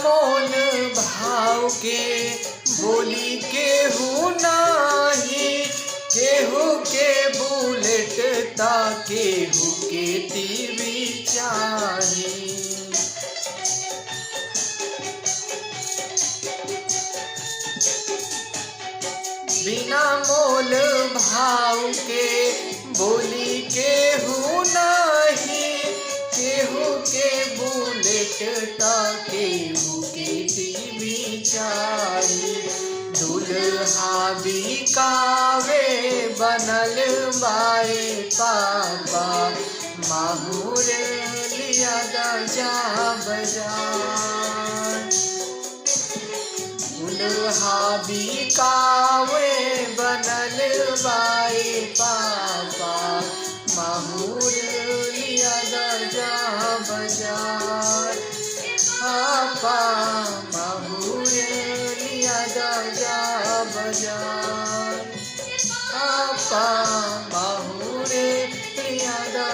मोल भाव के बोली केहू नाही, केहू के बुलेट ता केहू के टीवी चाही। बिना मोल भाव के बोली केहू नाही, केहू के बुलेट ता केहू के टीवी चाही। दुल्हा बिकावे बनल बाए पापा, माहुर लिया जा बाजार। दुल्हा बिकावे बनल बाए पापा, माहुर लिया जा बाजार। पापा माहुर लिया जा बाजार। पापा माहुर लिया जा